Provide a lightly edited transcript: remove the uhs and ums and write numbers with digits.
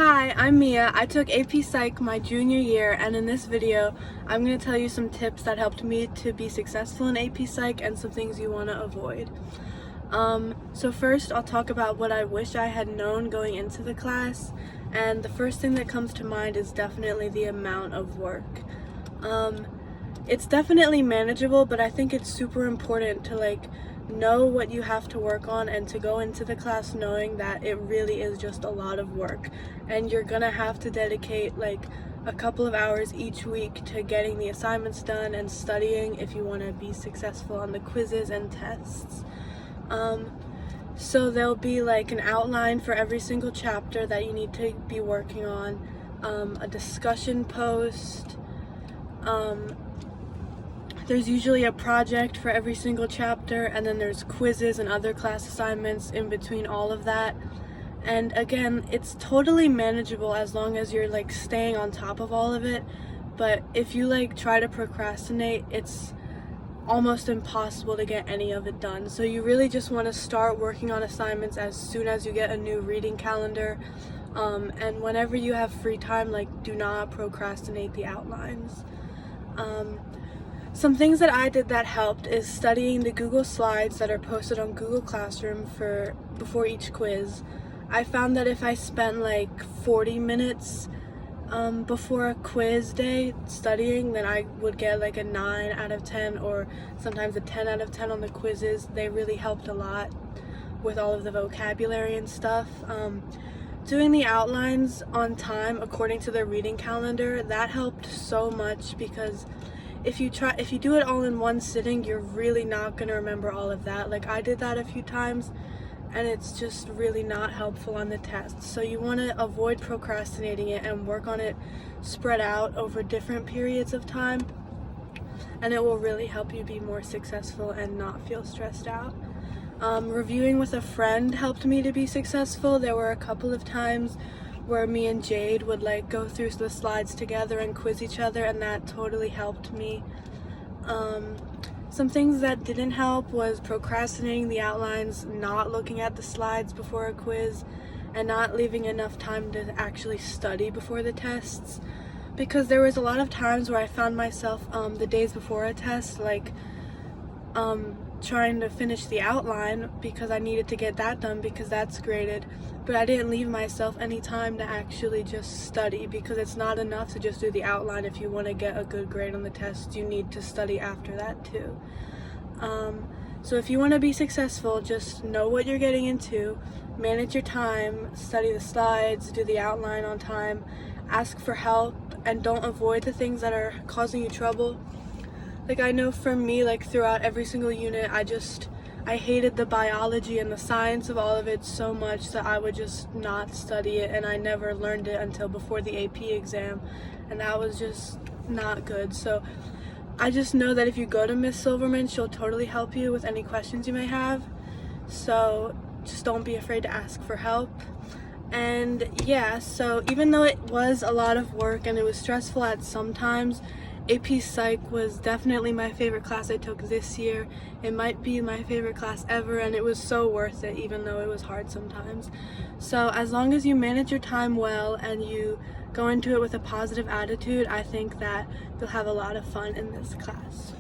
Hi, I'm Mia. I took AP Psych my junior year, and in this video, I'm going to tell you some tips that helped me to be successful in AP Psych and some things you want to avoid. So first, I'll talk about what I wish I had known going into the class, and the first thing that comes to mind is definitely the amount of work. It's definitely manageable, but I think it's super important to know what you have to work on and to go into the class knowing that it really is just a lot of work, and you're gonna have to dedicate a couple of hours each week to getting the assignments done and studying if you want to be successful on the quizzes and tests. So there'll be an outline for every single chapter that you need to be working on, a discussion post, there's usually a project for every single chapter, and then there's quizzes and other class assignments in between all of that. And again, it's totally manageable as long as you're staying on top of all of it. But if you try to procrastinate, it's almost impossible to get any of it done. So you really just want to start working on assignments as soon as you get a new reading calendar. And whenever you have free time, do not procrastinate the outlines. Some things that I did that helped is studying the Google Slides that are posted on Google Classroom before each quiz. I found that if I spent 40 minutes before a quiz day studying, then I would get a 9 out of 10 or sometimes a 10 out of 10 on the quizzes. They really helped a lot with all of the vocabulary and stuff. Doing the outlines on time according to the reading calendar, that helped so much, because if you do it all in one sitting, you're really not going to remember all of that. I did that a few times, and it's just really not helpful on the test. So you want to avoid procrastinating it and work on it spread out over different periods of time, and it will really help you be more successful and not feel stressed out. Reviewing with a friend helped me to be successful. There were a couple of times where me and Jade would go through the slides together and quiz each other, and that totally helped me. Some things that didn't help was procrastinating the outlines, not looking at the slides before a quiz, and not leaving enough time to actually study before the tests, because there was a lot of times where I found myself the days before a test trying to finish the outline because I needed to get that done because that's graded, but I didn't leave myself any time to actually just study, because it's not enough to just do the outline. If you want to get a good grade on the test, you need to study after that too. So if you want to be successful, just know what you're getting into, manage your time, study the slides, do the outline on time, ask for help, and don't avoid the things that are causing you trouble. I know for me, throughout every single unit, I hated the biology and the science of all of it so much that I would just not study it, and I never learned it until before the AP exam, and that was just not good. So I just know that if you go to Miss Silverman, she'll totally help you with any questions you may have. So just don't be afraid to ask for help. And yeah, so even though it was a lot of work and it was stressful at some times, AP Psych was definitely my favorite class I took this year. It might be my favorite class ever, and it was so worth it, even though it was hard sometimes. So as long as you manage your time well and you go into it with a positive attitude, I think that you'll have a lot of fun in this class.